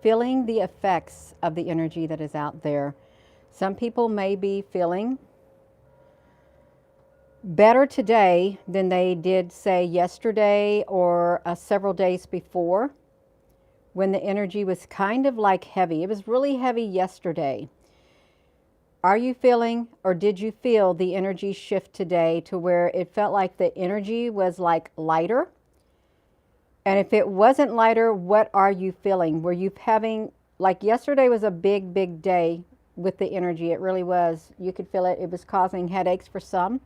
feeling the effects of the energy that is out there. Some people may be feeling better today than they did, say, yesterday or several days before, when the energy was kind of like heavy. It was really heavy yesterday. Are you feeling, or did you feel the energy shift today to where it felt like the energy was like lighter? And if it wasn't lighter, what are you feeling? Were you having, like yesterday was a big, big day with the energy. It really was. You could feel it. It was causing headaches for some.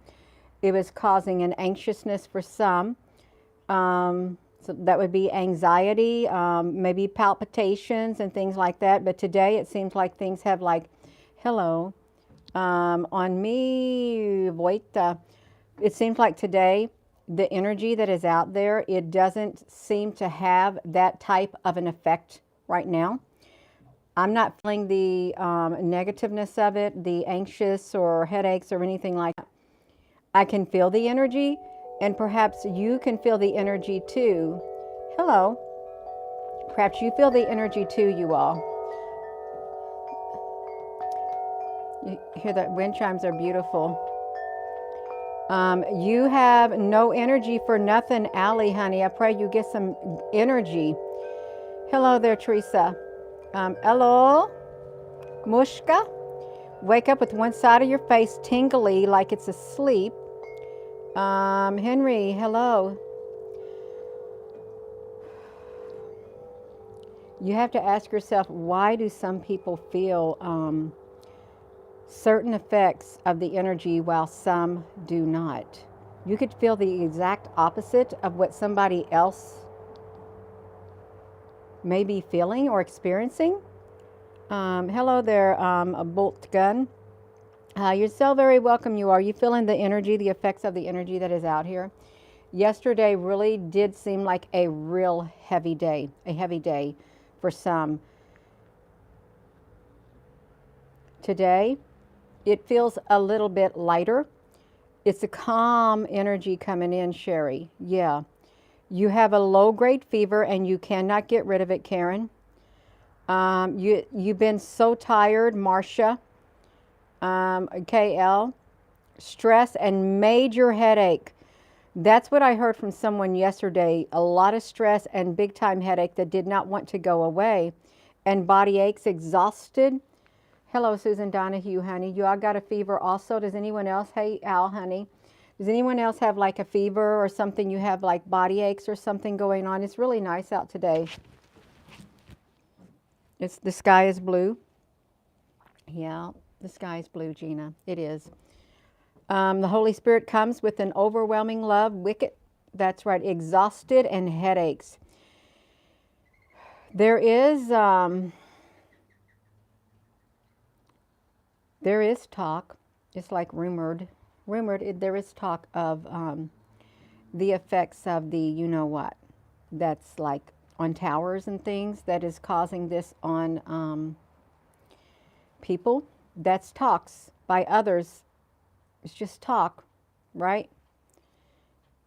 It was causing an anxiousness for some. So that would be anxiety, maybe palpitations and things like that. But today it seems like things have like, hello, on me, Voita. It seems like today the energy that is out there, it doesn't seem to have that type of an effect right now. I'm not feeling the negativeness of it, the anxious or headaches or anything like that. I can feel the energy, and perhaps you can feel the energy too. Hello. Perhaps you feel the energy too, you all. You hear that wind chimes are beautiful. You have no energy for nothing, Allie, honey. I pray you get some energy. Hello there, Teresa. Hello, Mushka. Wake up with one side of your face tingly like it's asleep. Henry, hello. You have to ask yourself, why do some people feel certain effects of the energy while some do not? You could feel the exact opposite of what somebody else may be feeling or experiencing. Hello there, Bolt Gun. You're so very welcome. You are. You feeling the energy, the effects of the energy that is out here? Yesterday really did seem like a real heavy day for some. Today, it feels a little bit lighter. It's a calm energy coming in, Sherry. Yeah. You have a low-grade fever and you cannot get rid of it, Karen. You've been so tired, Marcia. KL. Stress and major headache. That's what I heard from someone yesterday. A lot of stress and big time headache that did not want to go away. And body aches, exhausted. Hello, Susan Donahue, honey. You all got a fever also. Does anyone else? Hey, Al, honey. Does anyone else have like a fever or something? You have like body aches or something going on? It's really nice out today. The sky is blue. Yeah, the sky is blue, Gina. It is. The Holy Spirit comes with an overwhelming love, wicked, that's right, exhausted and headaches. There is talk, it's like rumored, there is talk of the effects of the you know what, that's like on towers and things that is causing this on people. That's talks by others. It's just talk, right?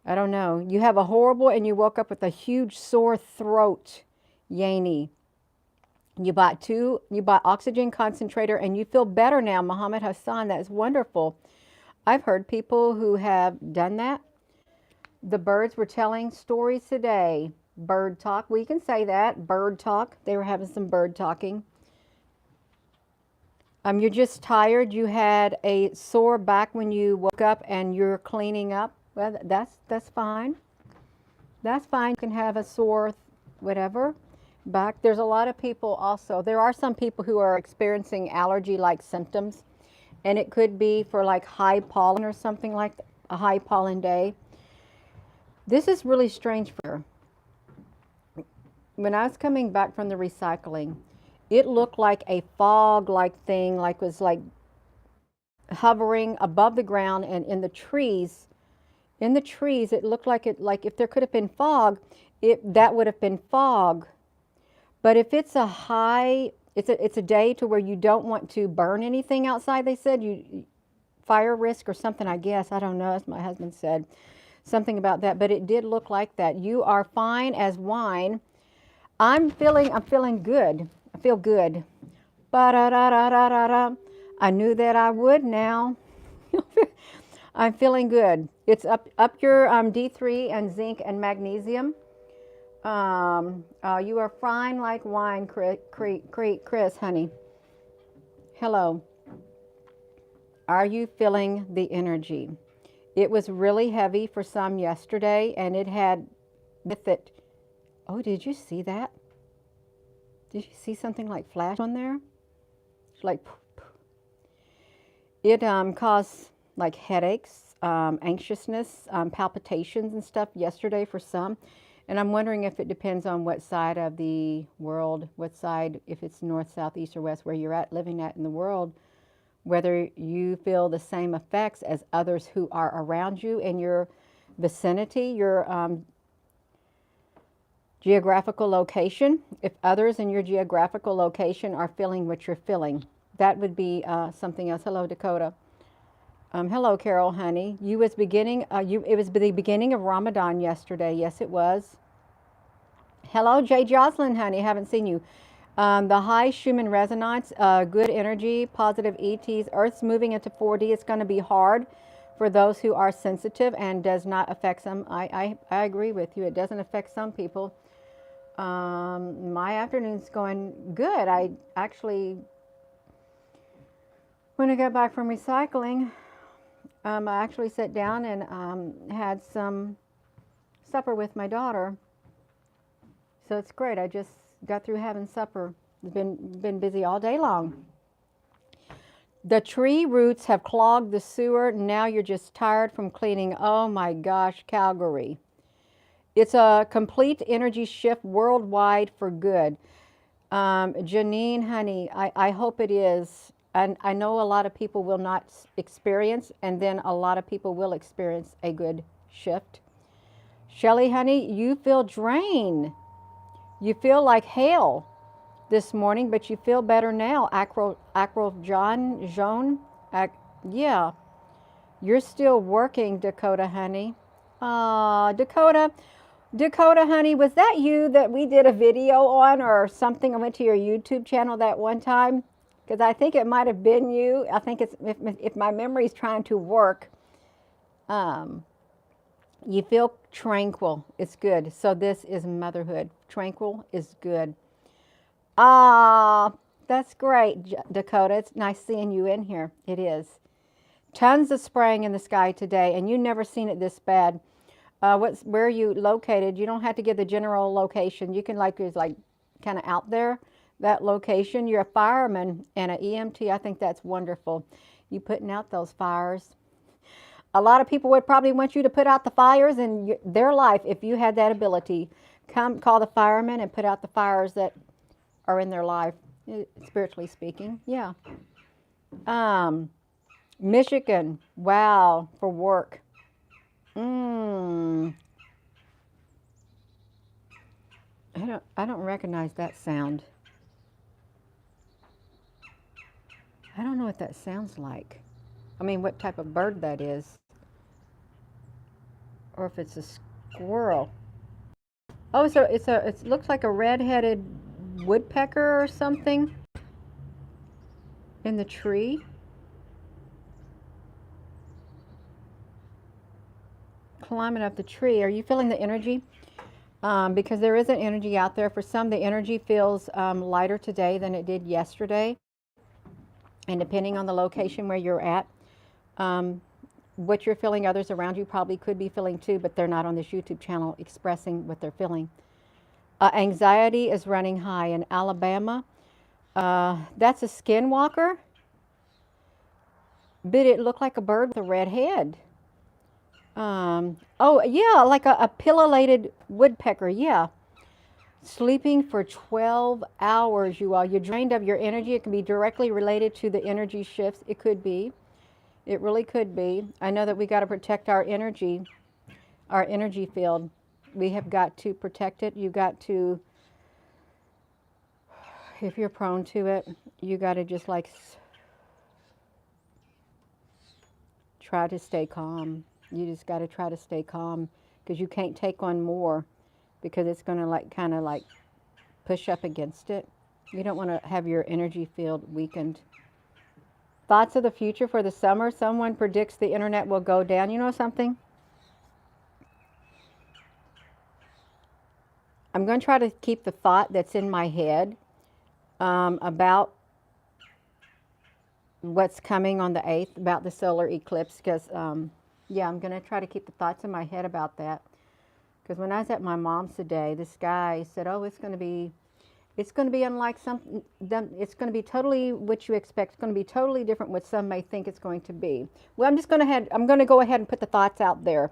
I don't know. You have a horrible, and you woke up with a huge sore throat, Yaney. You bought oxygen concentrator, and you feel better now, Muhammad Hassan. That's wonderful. I've heard people who have done that. The birds were telling stories today. Bird talk. We can say that. Bird talk. They were having some bird talking. You're just tired. You had a sore back when you woke up and you're cleaning up. Well, that's fine. That's fine. You can have a sore, whatever, back. There's a lot of people also. There are some people who are experiencing allergy-like symptoms, and it could be for like high pollen or something like a high pollen day. This is really strange for her. When I was coming back from the recycling, it looked like a fog-like thing, like was like hovering above the ground and in the trees. In the trees, it looked like if there could have been fog, that would have been fog. But if it's a high, it's a day to where you don't want to burn anything outside. They said fire risk or something. I guess I don't know. As my husband said, something about that. But it did look like that. You are fine as wine. I'm feeling good. feel good. Ba-da-da-da-da-da-da. I knew that I would now. I'm feeling good. It's up your D3 and zinc and magnesium. You are fine like wine, Chris, honey. Hello. Are you feeling the energy? It was really heavy for some yesterday, and it had with it. Oh, did you see that? Did you see something like flash on there? It's like it caused like headaches, anxiousness, palpitations and stuff yesterday for some. And I'm wondering if it depends on what side of the world, what side, if it's north, south, east, or west, where you're at, living at in the world, whether you feel the same effects as others who are around you in your vicinity, your geographical location. If others in your geographical location are feeling what you're feeling, that would be something else. Hello, Dakota. Hello, Carol, honey. It was the beginning of Ramadan yesterday. Yes, it was. Hello, Jay Jocelyn, honey. Haven't seen you. The high Schumann resonance, good energy, positive ETs. Earth's moving into 4D. It's going to be hard for those who are sensitive and does not affect them. I agree with you. It doesn't affect some people. My afternoon's going good. I actually, when I got back from recycling, I actually sat down and had some supper with my daughter. So it's great. I just got through having supper. Been busy all day long. The tree roots have clogged the sewer. Now you're just tired from cleaning. Oh my gosh, Calgary. It's a complete energy shift worldwide for good. Janine, honey, I hope it is. And I know a lot of people will not experience, and then a lot of people will experience a good shift. Shelly, honey, you feel drained. You feel like hell this morning, but you feel better now. Joan, yeah. You're still working, Dakota, honey. Dakota, honey, was that you that we did a video on or something? I went to your YouTube channel that one time because I think it might have been you. I think it's if my memory's trying to work. You feel tranquil. It's good. So this is motherhood. Tranquil is good. That's great, Dakota. It's nice seeing you in here. It is. Tons of spraying in the sky today, and you've never seen it this bad. Where are you located? You don't have to give the general location. You can it's like kind of out there, that location. You're a fireman and an EMT. I think that's wonderful. You putting out those fires. A lot of people would probably want you to put out the fires in their life if you had that ability. Come call the firemen and put out the fires that are in their life, spiritually speaking. Yeah. Michigan, wow, for work. I don't recognize that sound. I don't know what that sounds like. I mean, what type of bird that is. Or if it's a squirrel. Oh, so it looks like a red-headed woodpecker or something in the tree. Climbing up the tree. Are you feeling the energy? Because there is an energy out there. For some, the energy feels lighter today than it did yesterday. And depending on the location where you're at, what you're feeling, others around you probably could be feeling too, but they're not on this YouTube channel expressing what they're feeling. Anxiety is running high in Alabama. That's a skinwalker, but it looked like a bird with a red head. Oh, yeah, like a pileated woodpecker, yeah. Sleeping for 12 hours, you all. You're drained of your energy. It can be directly related to the energy shifts. It could be. It really could be. I know that we got to protect our energy field. We have got to protect it. You got to, if you're prone to it, you got to just like try to stay calm. You just got to try to stay calm because you can't take on more because it's going to kind of push up against it. You don't want to have your energy field weakened. Thoughts of the future for the summer. Someone predicts the internet will go down. You know something? I'm going to try to keep the thought that's in my head about what's coming on the 8th, about the solar eclipse, because, yeah, I'm going to try to keep the thoughts in my head about that. Because when I was at my mom's today, this guy said, oh, it's going to be unlike something, it's going to be totally what you expect. It's going to be totally different what some may think it's going to be. Well, I'm going to go ahead and put the thoughts out there.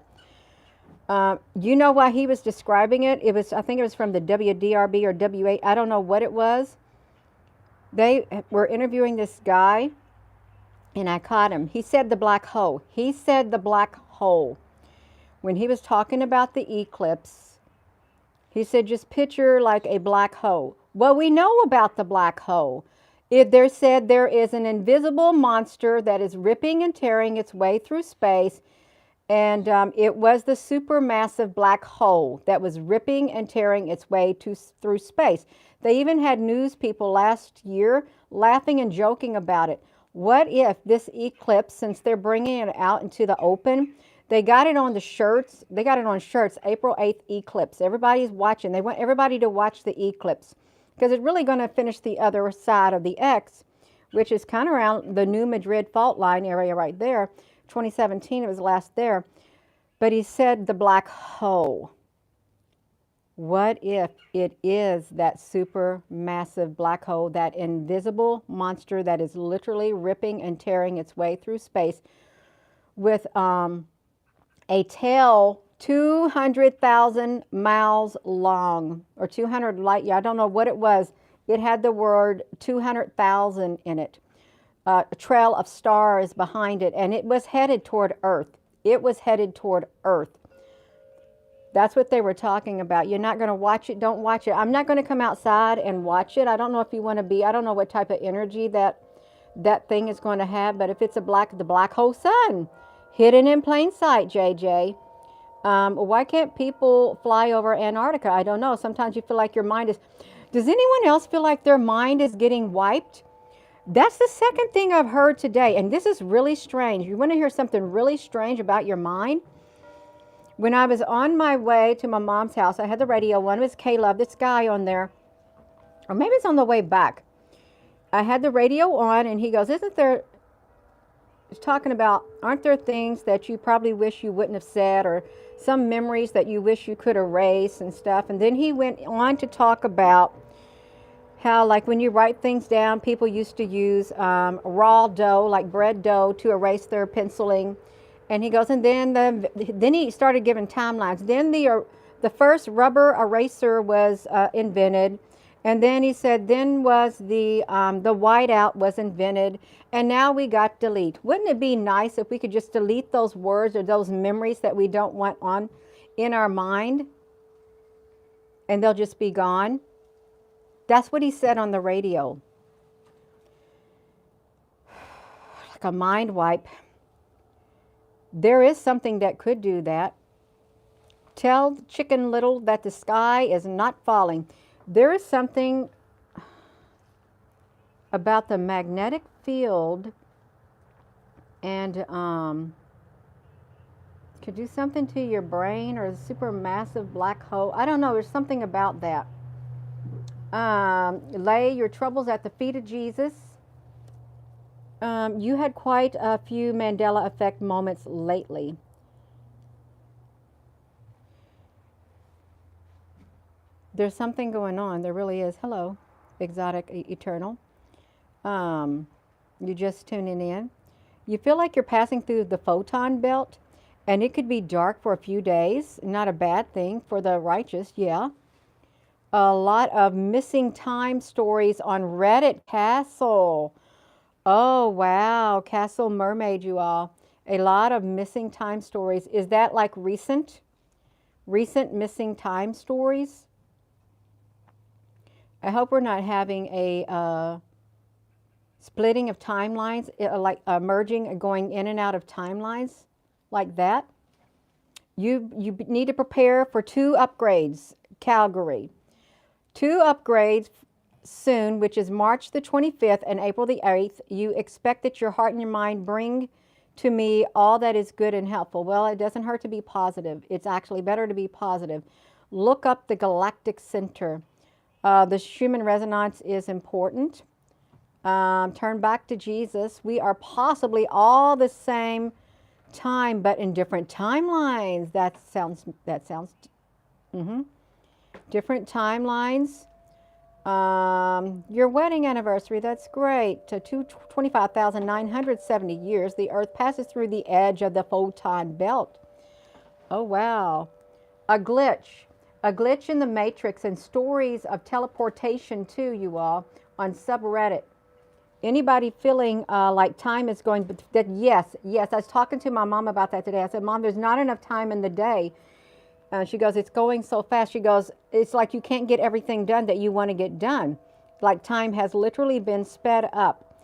You know why he was describing it? I think it was from the WDRB or W8. I don't know what it was. They were interviewing this guy, and I caught him. He said the black hole. He said the black hole. When he was talking about the eclipse, he said, just picture like a black hole. Well, we know about the black hole. They said there is an invisible monster that is ripping and tearing its way through space. And it was the supermassive black hole that was ripping and tearing its way through space. They even had news people last year laughing and joking about it. What if this eclipse, since they're bringing it out into the open, they got it on the shirts. They got it on shirts, April 8th eclipse. Everybody's watching. They want everybody to watch the eclipse because it's really going to finish the other side of the X, which is kind of around the New Madrid fault line area right there. 2017, it was last there. But he said the black hole. What if it is that super massive black hole, that invisible monster that is literally ripping and tearing its way through space with a tail 200,000 miles long, or 200 light years. I don't know what it was. It had the word 200,000 in it. A trail of stars behind it, and it was headed toward Earth. It was headed toward Earth. That's what they were talking about. You're not going to watch it. Don't watch it. I'm not going to come outside and watch it. I don't know if you want to be. I don't know what type of energy that thing is going to have. But if it's the black hole sun, hidden in plain sight, JJ. Why can't people fly over Antarctica? I don't know. Sometimes you feel like your mind is. Does anyone else feel like their mind is getting wiped? That's the second thing I've heard today. And this is really strange. You want to hear something really strange about your mind? When I was on my way to my mom's house, I had the radio. One was Caleb, this guy on there. Or maybe it's on the way back. I had the radio on, and he goes, isn't there, he's talking about, aren't there things that you probably wish you wouldn't have said, or some memories that you wish you could erase and stuff. And then he went on to talk about how, like, when you write things down, people used to use raw dough, like bread dough, to erase their penciling. And he goes, and then he started giving timelines. Then the first rubber eraser was invented, and then he said, then was the whiteout was invented, and now we got delete. Wouldn't it be nice if we could just delete those words or those memories that we don't want on in our mind, and they'll just be gone? That's what he said on the radio. Like a mind wipe. There is something that could do that. Tell Chicken Little that the sky is not falling. There is something about the magnetic field, and could do something to your brain, or a supermassive black hole. I don't know. There's something about that. Lay your troubles at the feet of Jesus. You had quite a few Mandela effect moments lately. There's something going on. There really is. Hello, Exotic Eternal. You just tuning in. You feel like you're passing through the photon belt, and it could be dark for a few days. Not a bad thing for the righteous, yeah. A lot of missing time stories on Reddit. Castle. Oh, wow. Castle Mermaid, you all. A lot of missing time stories. Is that like recent missing time stories? I hope we're not having a splitting of timelines, like merging and going in and out of timelines like that. You need to prepare for 2 upgrades, Calgary. 2 upgrades soon, which is March the 25th and April the 8th. You expect that your heart and your mind bring to me all that is good and helpful. Well, it doesn't hurt to be positive. It's actually better to be positive. Look up the galactic center. The Schumann resonance is important. Turn back to Jesus. We are possibly all the same time, but in different timelines. That sounds different timelines. Your wedding anniversary, that's great. To 25,970 years, the Earth passes through the edge of the photon belt. Oh, wow. A glitch in the matrix, and stories of teleportation too, you all, on subreddit. Anybody feeling like time is going, that yes, I was talking to my mom about that today. I said, Mom, there's not enough time in the day. She goes, it's going so fast. She goes, it's like you can't get everything done that you want to get done. Like time has literally been sped up.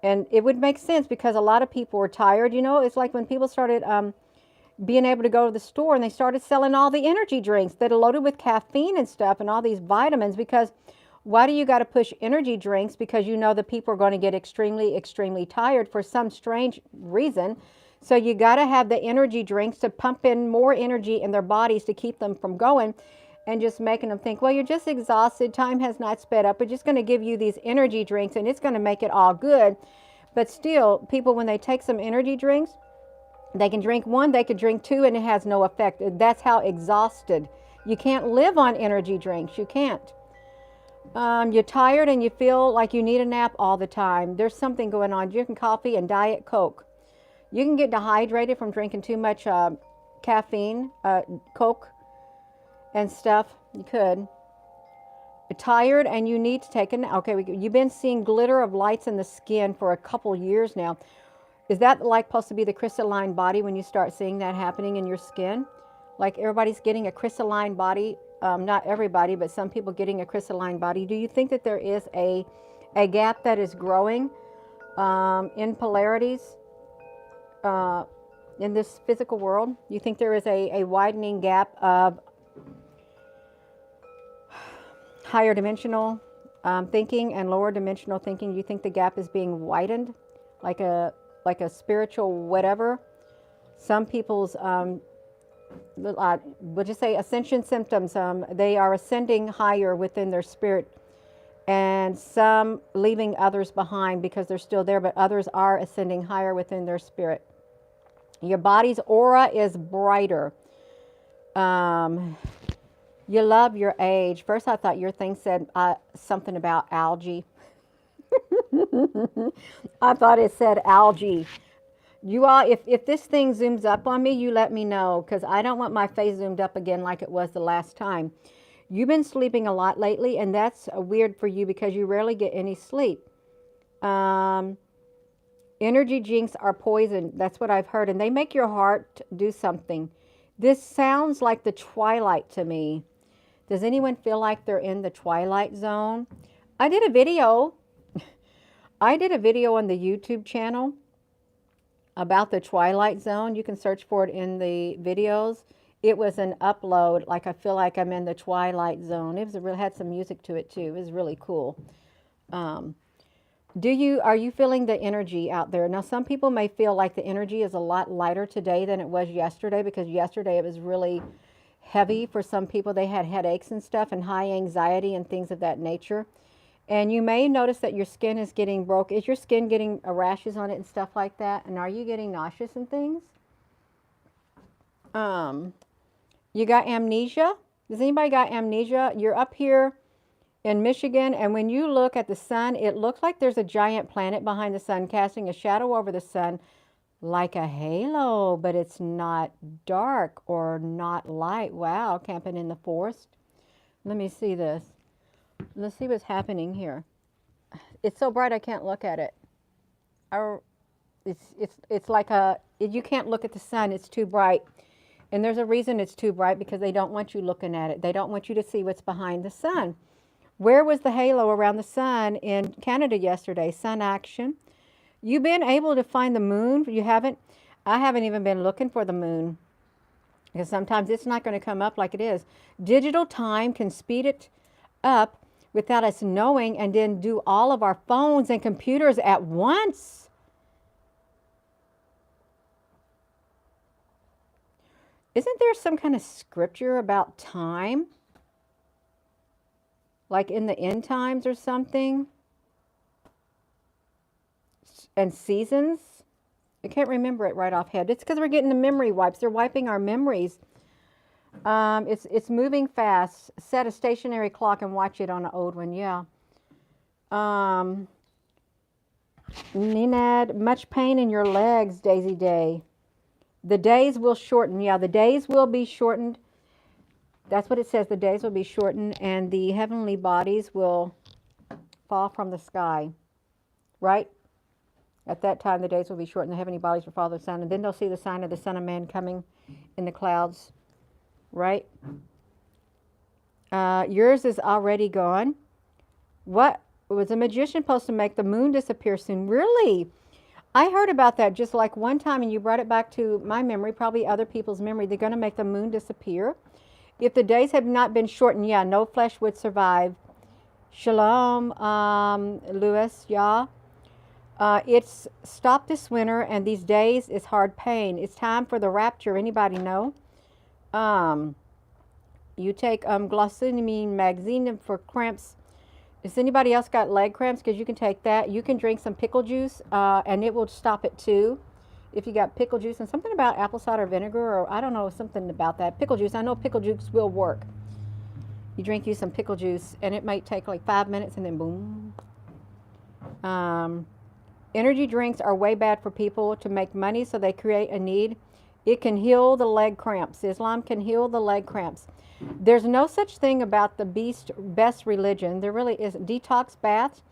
And it would make sense because a lot of people were tired. You know, it's like when people started being able to go to the store and they started selling all the energy drinks that are loaded with caffeine and stuff and all these vitamins. Because why do you got to push energy drinks? Because you know the people are going to get extremely, extremely tired for some strange reason. So you got to have the energy drinks to pump in more energy in their bodies to keep them from going and just making them think, well, you're just exhausted. Time has not sped up. We're just going to give you these energy drinks and it's going to make it all good. But still, people, when they take some energy drinks, they can drink one, they could drink two, and it has no effect. That's how exhausted. You can't live on energy drinks. You can't. You're tired and you feel like you need a nap all the time. There's something going on. Drinking coffee and Diet Coke. You can get dehydrated from drinking too much caffeine, Coke and stuff. You could. You're tired and you need to take a nap. Okay, you've been seeing glitter of lights in the skin for a couple years now. Is that like supposed to be the crystalline body when you start seeing that happening in your skin? Like everybody's getting a crystalline body. Not everybody, but some people getting a crystalline body. Do you think that there is a gap that is growing in polarities in this physical world? You think there is a widening gap of higher dimensional thinking and lower dimensional thinking? You think the gap is being widened like a spiritual whatever? Some people's we'll just say ascension symptoms, they are ascending higher within their spirit, and some leaving others behind because they're still there, but others are ascending higher within their spirit. Your body's aura is brighter. You love your age. First I thought your thing said something about algae. I thought it said algae. You all, if this thing zooms up on me, you let me know, because I don't want my face zoomed up again like it was the last time. You've been sleeping a lot lately, and that's weird for you because you rarely get any sleep. Energy drinks are poison. That's what I've heard, and they make your heart do something. This sounds like the twilight to me. Does anyone feel like they're in the twilight zone? I did a video on the YouTube channel about the Twilight Zone. You can search for it in the videos. It was an upload, like I feel like I'm in the Twilight Zone. It had some music to it too. It was really cool. Are you feeling the energy out there? Now, some people may feel like the energy is a lot lighter today than it was yesterday, because yesterday it was really heavy for some people. They had headaches and stuff and high anxiety and things of that nature. And you may notice that your skin is getting broke. Is your skin getting rashes on it and stuff like that? And are you getting nauseous and things? You got amnesia? Does anybody got amnesia? You're up here in Michigan, and when you look at the sun, it looks like there's a giant planet behind the sun casting a shadow over the sun like a halo, but it's not dark or not light. Wow, camping in the forest. Let me see this. Let's see what's happening here. It's so bright I can't look at it. It's like you can't look at the sun. It's too bright. And there's a reason it's too bright, because they don't want you looking at it. They don't want you to see what's behind the sun. Where was the halo around the sun in Canada yesterday? Sun action. You've been able to find the moon? You haven't? I haven't even been looking for the moon, because sometimes it's not going to come up like it is. Digital time can speed it up without us knowing, and then do all of our phones and computers at once. Isn't there some kind of scripture about time? Like in the end times or something? And seasons? I can't remember it right offhand. It's because we're getting the memory wipes. They're wiping our memories. It's moving fast. Set a stationary clock and watch it on an old one. Yeah. Ninad, much pain in your legs, Daisy Day. The days will shorten. Yeah, the days will be shortened. That's what it says. The days will be shortened, and the heavenly bodies will fall from the sky. Right? At that time, the days will be shortened. The heavenly bodies will follow the sun, and then they'll see the sign of the Son of Man coming in the clouds. Right? Yours is already gone. What was a magician supposed to make the moon disappear soon? Really? I heard about that just like one time, and you brought it back to my memory, probably other people's memory. They're going to make the moon disappear. If the days had not been shortened, yeah, no flesh would survive. Shalom, Lewis, yeah. It's stopped this winter, and these days is hard pain. It's time for the rapture. Anybody know? You take glycine magazine for cramps. Has anybody else got leg cramps? Because you can take that. You can drink some pickle juice, and it will stop it too. If you got pickle juice, and something about apple cider vinegar, or I don't know, something about that. Pickle juice, I know pickle juice will work. You drink you some pickle juice, and it might take like 5 minutes, and then boom. Energy drinks are way bad for people to make money, so they create a need. It can heal the leg cramps. Islam can heal the leg cramps. There's no such thing about the best religion. There really isn't. Detox baths.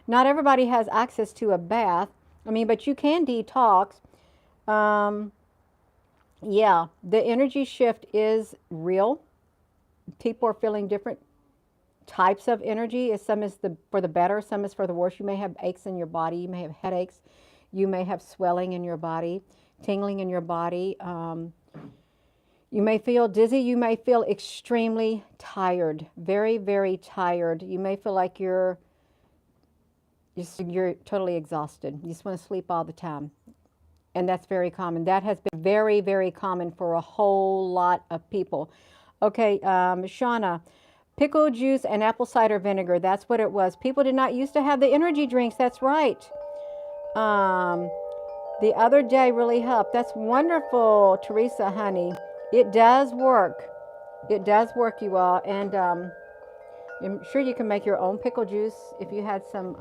Not everybody has access to a bath. I mean, but you can detox. Yeah, the energy shift is real. People are feeling different types of energy. Some is for the better, some is for the worse. You may have aches in your body. You may have headaches. You may have swelling in your body, tingling in your body. You may feel dizzy. You may feel extremely tired, very, very tired. You may feel like you're totally exhausted. You just want to sleep all the time. And that's very common. That has been very, very common for a whole lot of people. Okay, Shauna, pickle juice and apple cider vinegar. That's what it was. People did not used to have the energy drinks. That's right. The other day really helped. That's wonderful, Teresa, honey. It does work. It does work, you all. And I'm sure you can make your own pickle juice if you had some,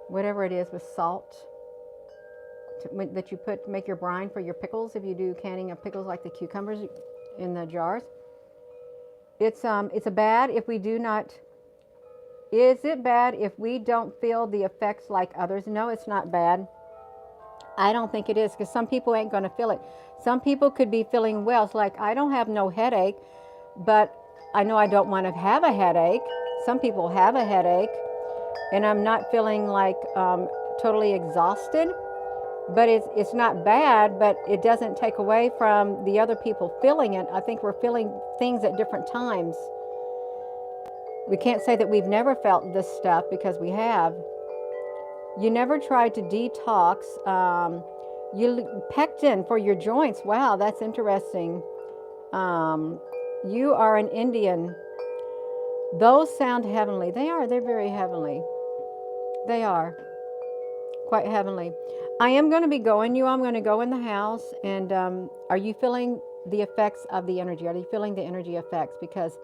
whatever it is with salt that you make your brine for your pickles. If you do canning of pickles like the cucumbers in the jars. It's a bad if we do not. Is it bad if we don't feel the effects like others? No, it's not bad. I don't think it is, because some people ain't going to feel it. Some people could be feeling well. It's like, I don't have no headache, but I know I don't want to have a headache. Some people have a headache, and I'm not feeling like totally exhausted. But it's not bad, but it doesn't take away from the other people feeling it. I think we're feeling things at different times. We can't say that we've never felt this stuff, because we have. You never tried to detox. Pectin for your joints. Wow, that's interesting. You are an Indian. Those sound heavenly. They are. They're very heavenly. They are. Quite heavenly. I am going to be going, I'm going to go in the house, and are you feeling the effects of the energy? Are you feeling the energy effects? Because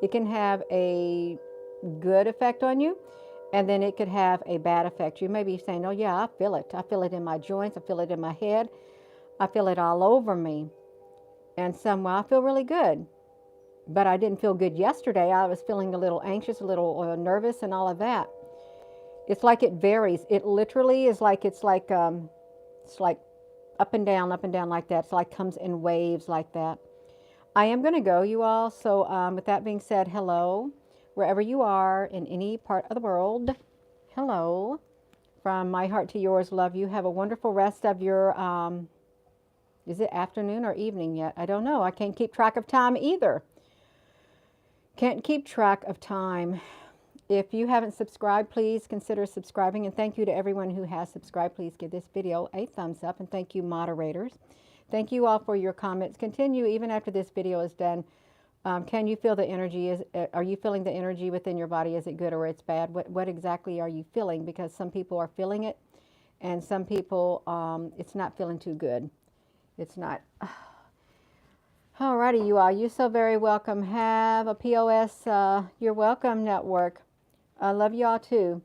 it can have a good effect on you, and then it could have a bad effect. You may be saying, oh yeah, I feel it. I feel it in my joints. I feel it in my head. I feel it all over me. And somehow I feel really good. But I didn't feel good yesterday. I was feeling a little anxious, a little nervous, and all of that. It's like it varies. It literally is like, it's like up and down like that. It's like comes in waves like that. I am going to go, you all. So with that being said, hello, wherever you are in any part of the world. Hello. From my heart to yours, love you. Have a wonderful rest of your, is it afternoon or evening yet? I don't know. I can't keep track of time either. Can't keep track of time. If you haven't subscribed, please consider subscribing. And thank you to everyone who has subscribed. Please give this video a thumbs up. And thank you, moderators. Thank you all for your comments. Continue even after this video is done. Can you feel the energy? Are you feeling the energy within your body? Is it good or it's bad? What exactly are you feeling? Because some people are feeling it, and some people, it's not feeling too good. It's not. Alrighty, you all. You're so very welcome. Have a POS. You're welcome, network. I love you all too.